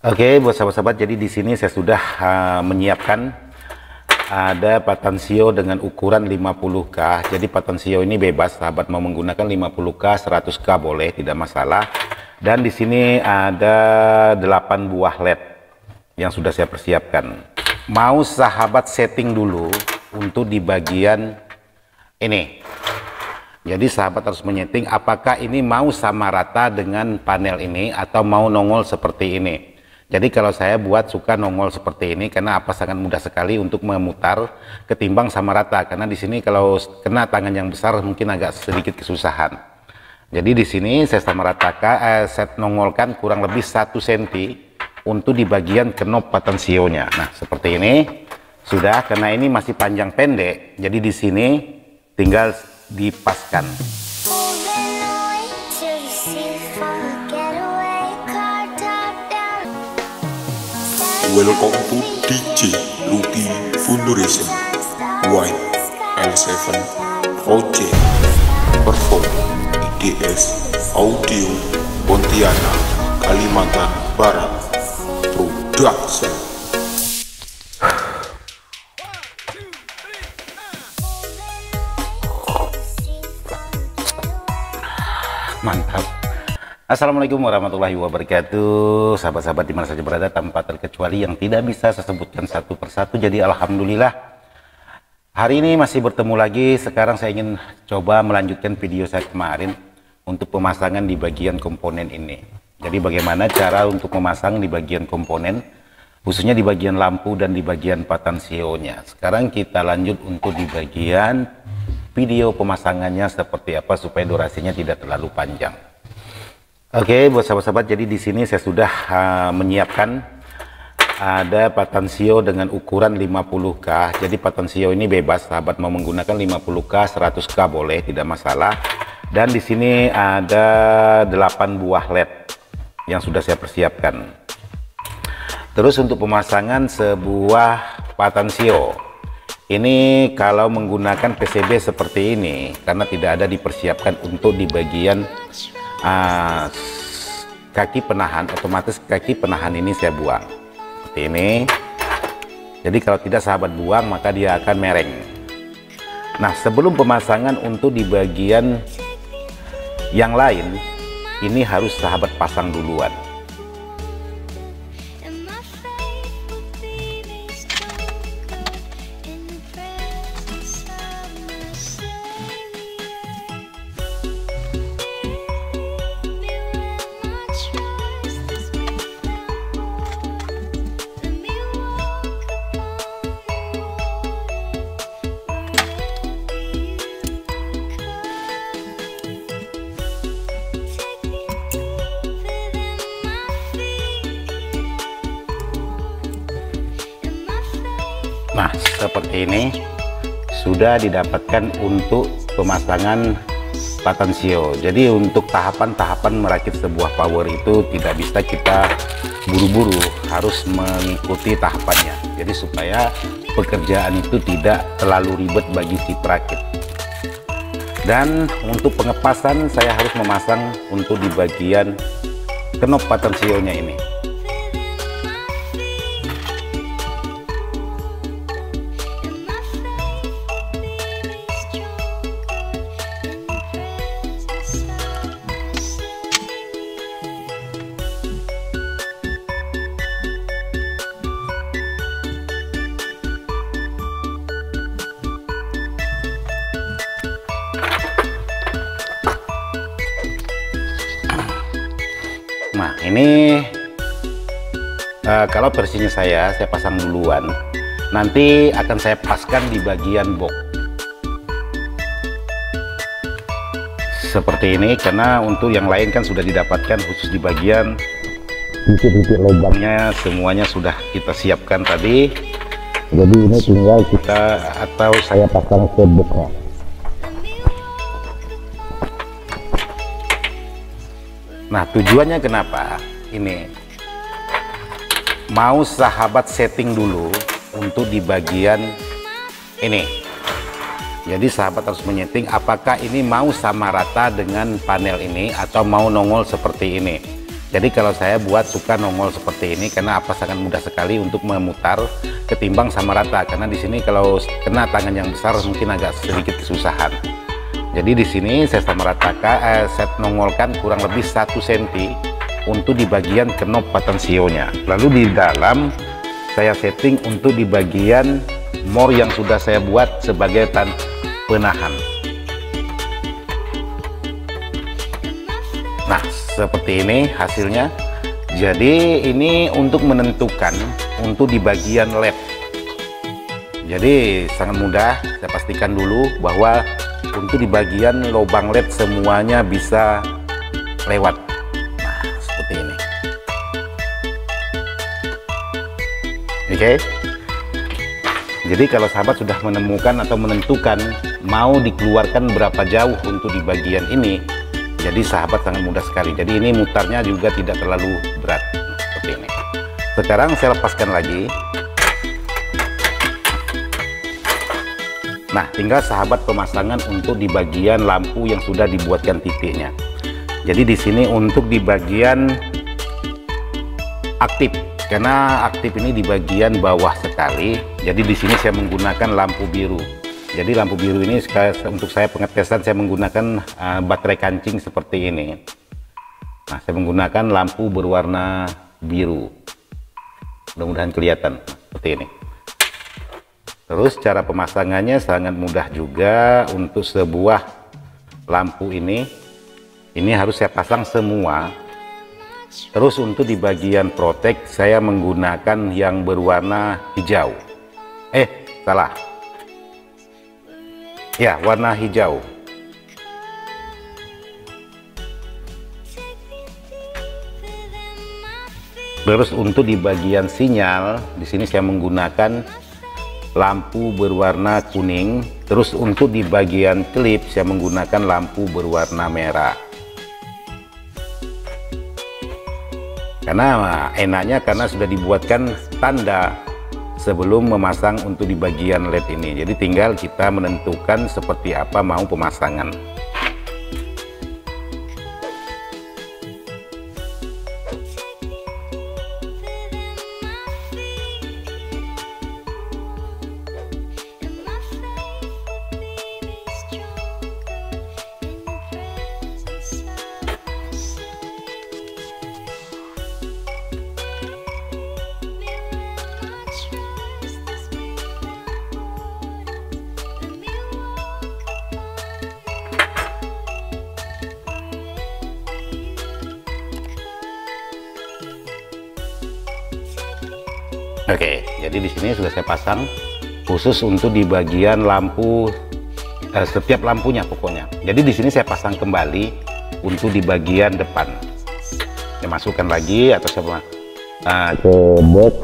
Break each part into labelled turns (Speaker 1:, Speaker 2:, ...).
Speaker 1: Oke, buat sahabat-sahabat, jadi di sini saya sudah menyiapkan ada Patansio dengan ukuran 50K. Jadi Patansio ini bebas, sahabat mau menggunakan 50K, 100K boleh, tidak masalah. Dan di sini ada 8 buah LED yang sudah saya persiapkan. Mau sahabat setting dulu untuk di bagian ini. Jadi sahabat harus menyeting apakah ini mau sama rata dengan panel ini atau mau nongol seperti ini. Jadi kalau saya buat suka nongol seperti ini karena sangat mudah sekali untuk memutar ketimbang sama rata, karena di sini kalau kena tangan yang besar mungkin agak sedikit kesusahan. Jadi di sini saya sama ratakan, saya nongolkan kurang lebih 1 cm untuk di bagian knob Patansionya. Nah seperti ini sudah, karena ini masih panjang pendek, jadi di sini tinggal dipaskan.
Speaker 2: Welcome to DJ Lucky Funduration White L7 Project Perform IDS Audio Pontianak Kalimantan Barat Production.
Speaker 1: Mantap. Assalamualaikum warahmatullahi wabarakatuh, sahabat-sahabat dimana saja berada tanpa terkecuali yang tidak bisa saya sebutkan satu persatu. Jadi alhamdulillah hari ini masih bertemu lagi. Sekarang saya ingin coba melanjutkan video saya kemarin untuk pemasangan di bagian komponen ini. Jadi bagaimana cara untuk memasang di bagian komponen, khususnya di bagian lampu dan di bagian Patansionya. Sekarang kita lanjut untuk di bagian video pemasangannya seperti apa supaya durasinya tidak terlalu panjang. Oke, buat sahabat-sahabat, jadi di sini saya sudah menyiapkan ada Patansio dengan ukuran 50K. Jadi Patansio ini bebas, sahabat mau menggunakan 50K, 100K boleh, tidak masalah. Dan di sini ada 8 buah LED yang sudah saya persiapkan. Terus untuk pemasangan sebuah Patansio ini, kalau menggunakan PCB seperti ini, karena tidak ada dipersiapkan untuk di bagian kaki penahan, otomatis kaki penahan ini saya buang seperti ini. Jadi kalau tidak sahabat buang maka dia akan mereng. Nah sebelum pemasangan untuk di bagian yang lain, ini harus sahabat pasang duluan. Nah seperti ini sudah didapatkan untuk pemasangan Patansio. Jadi untuk tahapan-tahapan merakit sebuah power itu tidak bisa kita buru-buru, harus mengikuti tahapannya. Jadi supaya pekerjaan itu tidak terlalu ribet bagi si perakit. Dan untuk pengepasan saya harus memasang untuk di bagian knob Patansionya ini. Nah ini kalau versinya saya pasang duluan, nanti akan saya paskan di bagian box seperti ini, karena untuk yang lain kan sudah didapatkan khusus di bagian titik-titik lubangnya semuanya sudah kita siapkan tadi. Jadi ini tinggal kita atau saya pasang ke boxnya. Nah tujuannya kenapa ini, mau sahabat setting dulu untuk di bagian ini. Jadi sahabat harus menyeting apakah ini mau sama rata dengan panel ini atau mau nongol seperti ini. Jadi kalau saya buat suka nongol seperti ini karena apa, sangat mudah sekali untuk memutar ketimbang sama rata, karena di sini kalau kena tangan yang besar mungkin agak sedikit kesusahan. Jadi di sini saya samaratakan, saya nongolkan kurang lebih 1 cm untuk di bagian knob patensionya. Lalu di dalam saya setting untuk di bagian more yang sudah saya buat sebagai penahan. Nah, seperti ini hasilnya. Jadi ini untuk menentukan untuk di bagian led. Jadi sangat mudah, saya pastikan dulu bahwa untuk di bagian lubang led semuanya bisa lewat. Nah, seperti ini. Oke. Jadi kalau sahabat sudah menemukan atau menentukan mau dikeluarkan berapa jauh untuk di bagian ini, jadi sahabat sangat mudah sekali. Jadi ini mutarnya juga tidak terlalu berat. Nah, seperti ini. Sekarang saya lepaskan lagi. Nah, tinggal sahabat pemasangan untuk di bagian lampu yang sudah dibuatkan titiknya. Jadi di sini untuk di bagian aktif, karena aktif ini di bagian bawah sekali. Jadi di sini saya menggunakan lampu biru. Jadi lampu biru ini untuk saya pengetesan saya menggunakan baterai kancing seperti ini. Nah, saya menggunakan lampu berwarna biru. Mudah-mudahan kelihatan seperti ini. Terus cara pemasangannya sangat mudah juga. Untuk sebuah lampu ini harus saya pasang semua. Terus untuk di bagian protek saya menggunakan yang berwarna hijau. Salah. Ya, warna hijau. Terus untuk di bagian sinyal di sini saya menggunakan lampu berwarna kuning. Terus untuk di bagian klip saya menggunakan lampu berwarna merah. Karena enaknya karena sudah dibuatkan tanda sebelum memasang untuk di bagian LED ini. Jadi tinggal kita menentukan seperti apa mau pemasangan. Oke, jadi di sini sudah saya pasang khusus untuk di bagian lampu, setiap lampunya pokoknya. Jadi di sini saya pasang kembali untuk di bagian depan. Saya masukkan lagi atau saya ke box.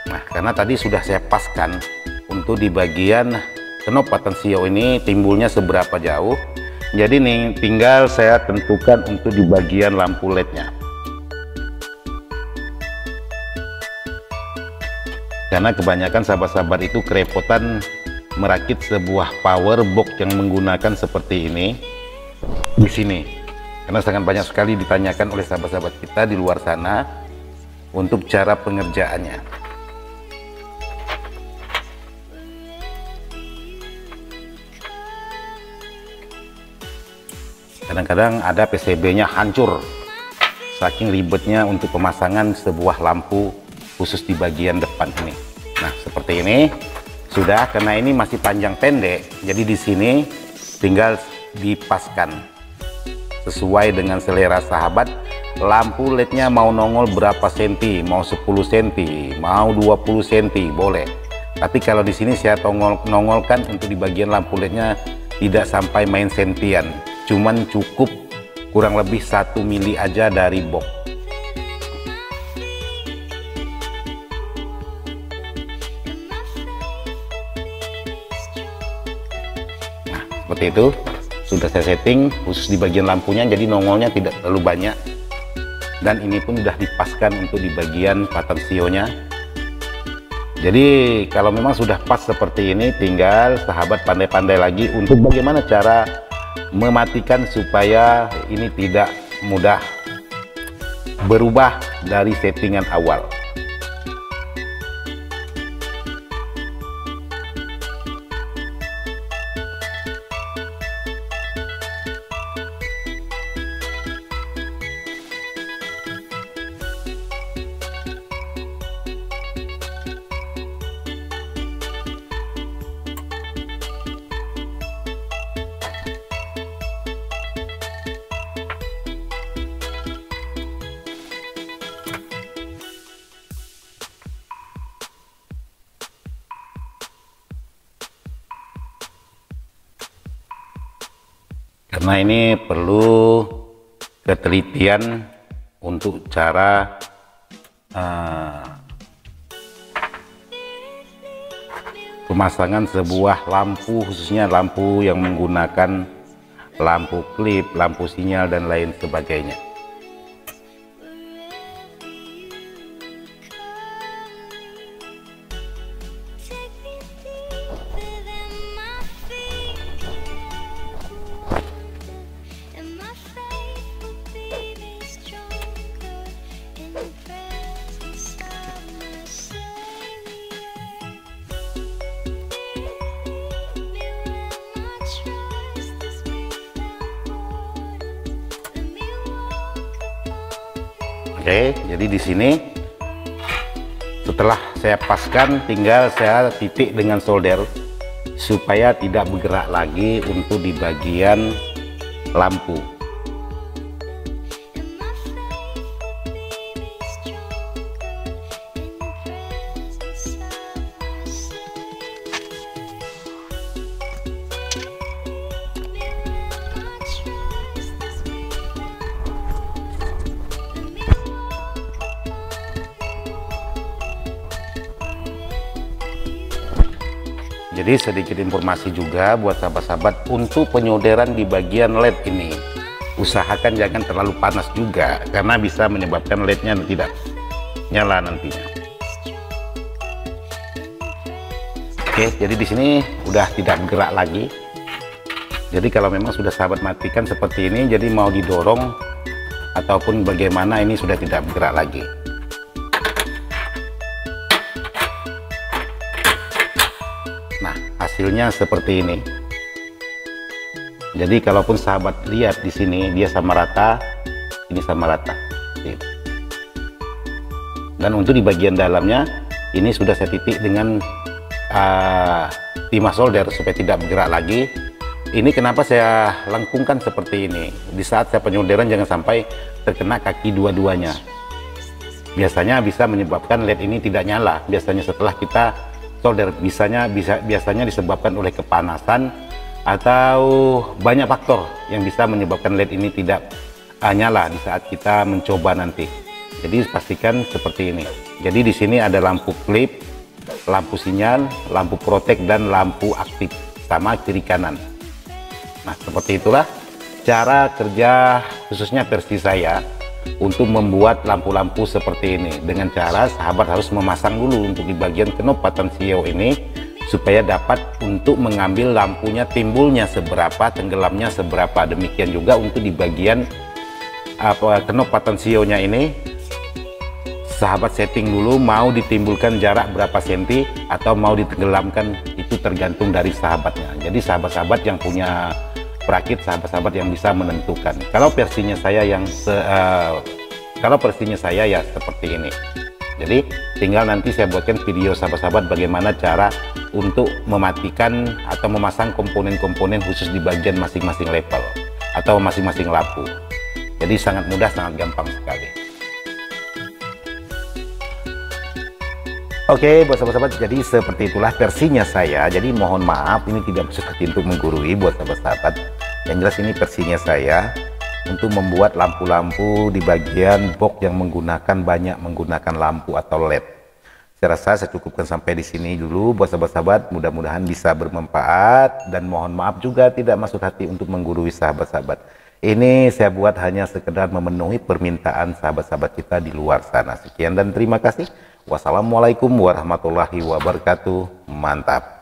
Speaker 1: Nah, karena tadi sudah saya paskan untuk di bagian knob patensio ini timbulnya seberapa jauh, jadi nih tinggal saya tentukan untuk di bagian lampu LED-nya. Karena kebanyakan sahabat-sahabat itu kerepotan merakit sebuah power box yang menggunakan seperti ini di sini, karena sangat banyak sekali ditanyakan oleh sahabat-sahabat kita di luar sana untuk cara pengerjaannya. Kadang-kadang ada PCB-nya hancur saking ribetnya untuk pemasangan sebuah lampu khusus di bagian depan ini. Nah, seperti ini sudah, karena ini masih panjang pendek, jadi di sini tinggal dipaskan sesuai dengan selera sahabat. Lampu LED-nya mau nongol berapa senti, mau 10 cm, mau 20 cm boleh. Tapi kalau di sini saya nongolkan untuk di bagian lampu LED-nya tidak sampai main sentian. Cuman cukup kurang lebih 1 mili aja dari box. Nah, seperti itu sudah saya setting khusus di bagian lampunya, jadi nongolnya tidak terlalu banyak. Dan ini pun sudah dipaskan untuk di bagian patensionya. Jadi kalau memang sudah pas seperti ini, tinggal sahabat pandai-pandai lagi untuk bagaimana cara mematikan supaya ini tidak mudah berubah dari settingan awal. Karena ini perlu ketelitian untuk cara pemasangan sebuah lampu, khususnya lampu yang menggunakan lampu klip, lampu sinyal dan lain sebagainya. Oke, jadi di sini setelah saya paskan, tinggal saya titik dengan solder supaya tidak bergerak lagi untuk di bagian lampu. Jadi sedikit informasi juga buat sahabat-sahabat untuk penyolderan di bagian LED ini. Usahakan jangan terlalu panas juga karena bisa menyebabkan LED-nya tidak nyala nantinya. Oke, jadi di sini udah tidak bergerak lagi. Jadi kalau memang sudah sahabat matikan seperti ini, jadi mau didorong ataupun bagaimana ini sudah tidak bergerak lagi. Nah, hasilnya seperti ini. Jadi kalaupun sahabat lihat di sini dia sama rata, ini sama rata. Dan untuk di bagian dalamnya ini sudah saya titik dengan timah solder supaya tidak bergerak lagi. Ini kenapa saya lengkungkan seperti ini. Di saat saya penyolderan jangan sampai terkena kaki dua-duanya. Biasanya bisa menyebabkan LED ini tidak nyala. Biasanya setelah kita solder biasanya disebabkan oleh kepanasan atau banyak faktor yang bisa menyebabkan LED ini tidak nyala di saat kita mencoba nanti. Jadi pastikan seperti ini. Jadi di sini ada lampu klip, lampu sinyal, lampu protek dan lampu aktif sama kiri kanan. Nah, seperti itulah cara kerja khususnya versi saya untuk membuat lampu-lampu seperti ini. Dengan cara sahabat harus memasang dulu untuk di bagian knob potensio ini supaya dapat untuk mengambil lampunya timbulnya seberapa, tenggelamnya seberapa. Demikian juga untuk di bagian knob potensionya ini sahabat setting dulu mau ditimbulkan jarak berapa senti atau mau ditenggelamkan, itu tergantung dari sahabatnya. Jadi sahabat-sahabat yang punya perakit, sahabat-sahabat yang bisa menentukan. Kalau versinya saya ya seperti ini. Jadi tinggal nanti saya buatkan video sahabat-sahabat bagaimana cara untuk mematikan atau memasang komponen-komponen khusus di bagian masing-masing level atau masing-masing lampu. Jadi sangat mudah, sangat gampang sekali. Oke, buat sahabat-sahabat, jadi seperti itulah versinya saya. Jadi mohon maaf ini tidak berseperti untuk menggurui buat sahabat-sahabat. Yang jelas ini versinya saya untuk membuat lampu-lampu di bagian box yang banyak menggunakan lampu atau LED. Saya rasa saya cukupkan sampai di sini dulu buat sahabat-sahabat. Mudah-mudahan bisa bermanfaat dan mohon maaf juga tidak maksud hati untuk menggurui sahabat-sahabat. Ini saya buat hanya sekedar memenuhi permintaan sahabat-sahabat kita di luar sana. Sekian dan terima kasih. Wassalamualaikum warahmatullahi wabarakatuh. Mantap.